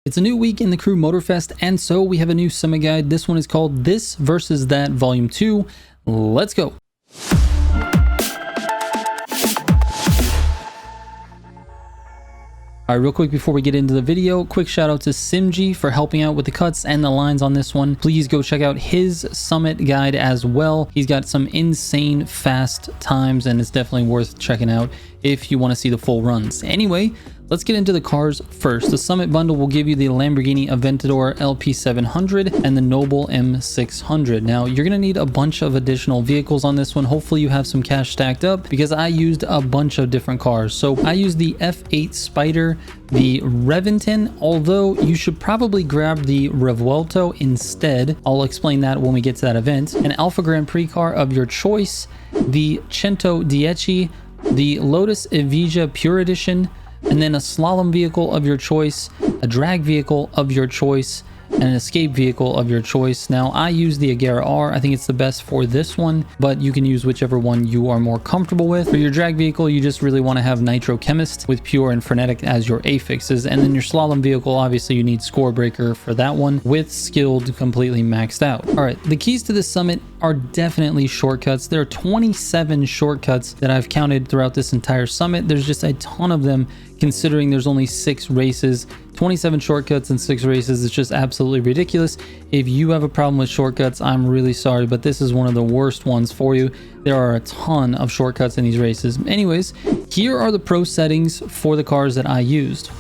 It's a new week in the Crew Motorfest, and so we have a new summit guide. This one is called This versus That Volume 2. Let's go. All right, real quick before we get into the video, quick shout out to Simgii for helping out with the cuts and the lines on this one. Please go check out his summit guide as well. He's got some insane fast times and it's definitely worth checking out if you want to see the full runs. Anyway, let's get into the cars first. The Summit bundle will give you the Lamborghini Aventador LP700 and the Noble M600. Now, you're going to need a bunch of additional vehicles on this one. Hopefully you have some cash stacked up because I used a bunch of different cars. So I used the F8 Spider, the Reventon, although you should probably grab the Revuelto instead. I'll explain that when we get to that event. An Alpha Grand Prix car of your choice, the Cento Dieci, the Lotus Evija Pure Edition, and then a slalom vehicle of your choice, a drag vehicle of your choice, and an escape vehicle of your choice. Now, I use the Agera R. I think it's the best for this one, but you can use whichever one you are more comfortable with. For your drag vehicle, you just really want to have Nitro Chemist with Pure and Frenetic as your affixes. And then your slalom vehicle, obviously you need Score Breaker for that one with Skilled completely maxed out. All right, the keys to this summit are definitely shortcuts. There are 27 shortcuts that I've counted throughout this entire summit. There's just a ton of them considering there's only 6 races. 27 shortcuts and 6 races is just absolutely ridiculous. If you have a problem with shortcuts, I'm really sorry, but this is one of the worst ones for you. There are a ton of shortcuts in these races. Anyways, here are the pro settings for the cars that I used.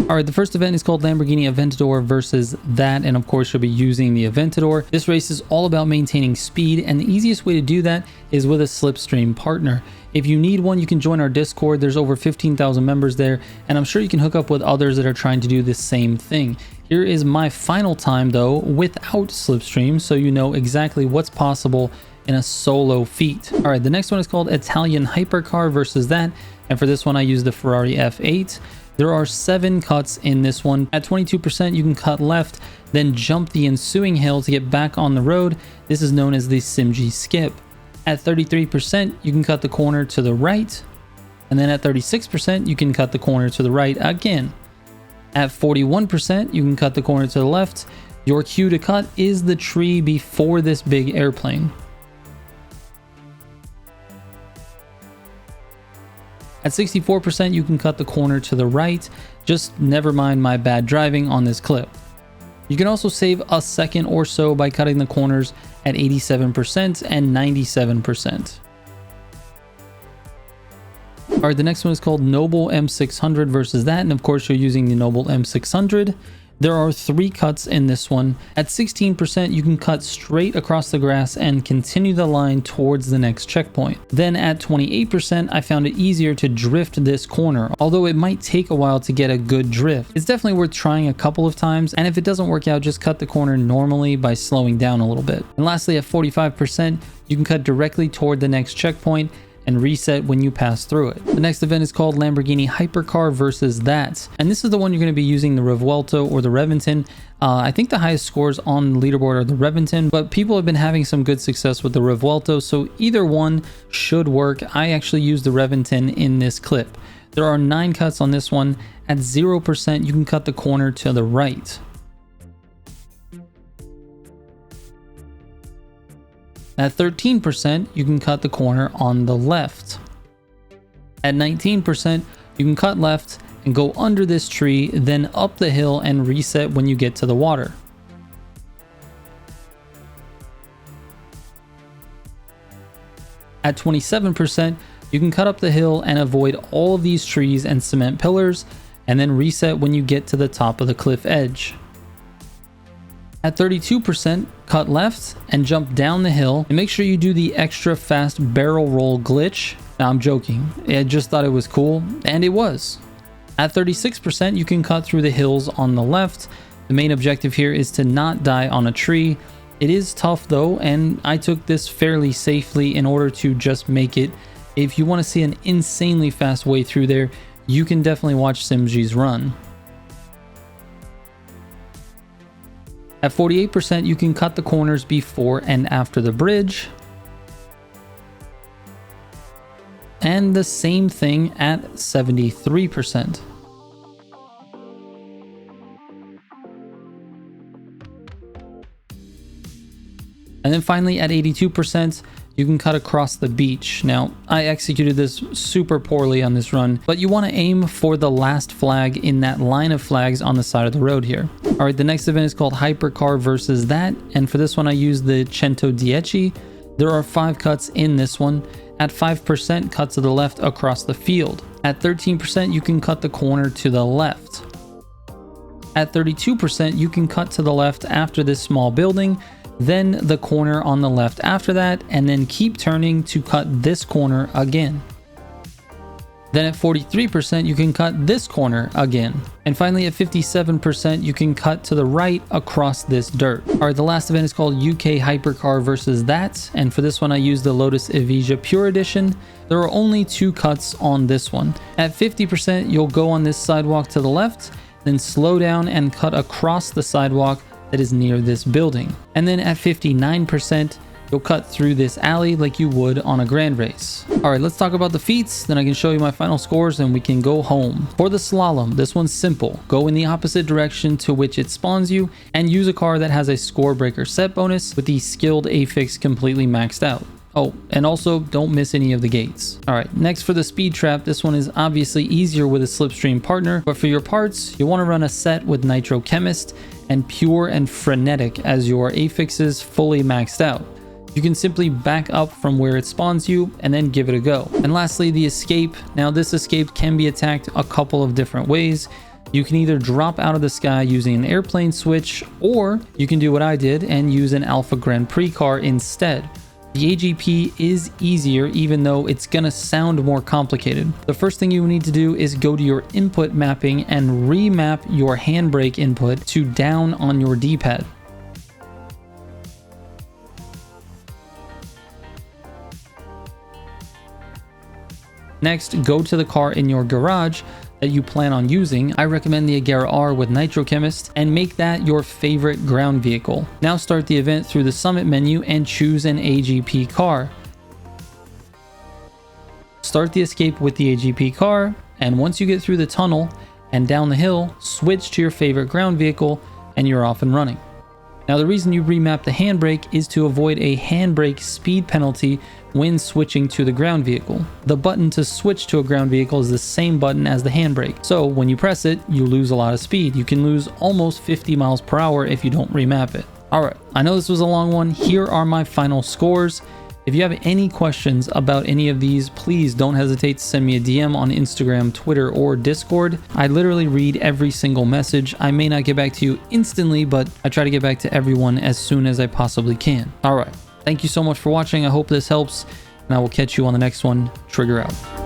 All right, the first event is called Lamborghini Aventador versus That, and of course you'll be using the Aventador. This race is all about maintaining speed, and the easiest way to do that is with a slipstream partner. If you need one, you can join our Discord. There's over 15,000 members there, and I'm sure you can hook up with others that are trying to do the same thing. Here is my final time though without slipstream, so you know exactly what's possible in a solo feat. All right, the next one is called Italian Hypercar versus That, and for this one I use the Ferrari F8. There are 7 cuts in this one. At 22%, you can cut left, then jump the ensuing hill to get back on the road. This is known as the Simgii skip. At 33%, you can cut the corner to the right. And then at 36%, you can cut the corner to the right again. At 41%, you can cut the corner to the left. Your cue to cut is the tree before this big airplane. At 64%, you can cut the corner to the right. Just never mind my bad driving on this clip. You can also save a second or so by cutting the corners at 87% and 97%. All right, the next one is called Noble M600 versus That, and of course you're using the Noble M600. There are 3 cuts in this one. At 16%, you can cut straight across the grass and continue the line towards the next checkpoint. Then at 28%, I found it easier to drift this corner, although it might take a while to get a good drift. It's definitely worth trying a couple of times, and if it doesn't work out, just cut the corner normally by slowing down a little bit. And lastly, at 45%, you can cut directly toward the next checkpoint and reset when you pass through it. The next event is called Lamborghini Hypercar versus that, and this is the one you're going to be using the Revuelto or the Reventon. I think the highest scores on the leaderboard are the Reventon, but people have been having some good success with the Revuelto, so either one should work. I actually used the Reventon in this clip. There are 9 cuts on this one. At 0%, you can cut the corner to the right. At 13%, you can cut the corner on the left. At 19%, you can cut left and go under this tree, then up the hill and reset when you get to the water. At 27%, you can cut up the hill and avoid all of these trees and cement pillars, and then reset when you get to the top of the cliff edge. At 32%, cut left and jump down the hill, and make sure you do the extra fast barrel roll glitch. Now, I'm joking, I just thought it was cool, and it was. At 36%, you can cut through the hills on the left. The main objective here is to not die on a tree. It is tough though, and I took this fairly safely in order to just make it. If you want to see an insanely fast way through there, you can definitely watch Simgii's run. At 48%, you can cut the corners before and after the bridge. And the same thing at 73%. And then finally at 82%, you can cut across the beach. Now, I executed this super poorly on this run, but you want to aim for the last flag in that line of flags on the side of the road here. All right, the next event is called Hypercar versus that, and for this one I used the 110. There are 5 cuts in this one. At 5%, cut to the left across the field. At 13%, you can cut the corner to the left. At 32%, you can cut to the left after this small building, then the corner on the left after that, and then keep turning to cut this corner again. Then at 43%, you can cut this corner again. And finally at 57%, you can cut to the right across this dirt. All right, the last event is called UK Hypercar versus that. And for this one, I used the Lotus Evija Pure Edition. There are only 2 cuts on this one. At 50%, you'll go on this sidewalk to the left, then slow down and cut across the sidewalk that is near this building. And then at 59%, you'll cut through this alley like you would on a grand race. All right, let's talk about the feats, then I can show you my final scores and we can go home. For the slalom, this one's simple. Go in the opposite direction to which it spawns you and use a car that has a score breaker set bonus with the skilled affix completely maxed out. Oh, and also don't miss any of the gates. All right, next for the speed trap, this one is obviously easier with a slipstream partner, but for your parts, you want to run a set with Nitro Chemist and Pure and Frenetic as your affixes fully maxed out. You can simply back up from where it spawns you and then give it a go. And lastly, the escape. Now this escape can be attacked a couple of different ways. You can either drop out of the sky using an airplane switch, or you can do what I did and use an Alpha Grand Prix car instead. The AGP is easier, even though it's gonna sound more complicated. The first thing you need to do is go to your input mapping and remap your handbrake input to down on your D-pad. Next, go to the car in your garage that you plan on using. I recommend the Agera R with Nitro Chemist and make that your favorite ground vehicle. Now start the event through the summit menu and choose an AGP car. Start the escape with the AGP car, and once you get through the tunnel and down the hill, switch to your favorite ground vehicle and you're off and running. Now the reason you remap the handbrake is to avoid a handbrake speed penalty when switching to the ground vehicle. The button to switch to a ground vehicle is the same button as the handbrake, so when you press it, you lose a lot of speed. You can lose almost 50 miles per hour if you don't remap it. Alright, I know this was a long one. Here are my final scores. If you have any questions about any of these, please don't hesitate to send me a DM on Instagram, Twitter, or Discord. I literally read every single message. I may not get back to you instantly, but I try to get back to everyone as soon as I possibly can. All right. Thank you so much for watching. I hope this helps, and I will catch you on the next one. Trigger out.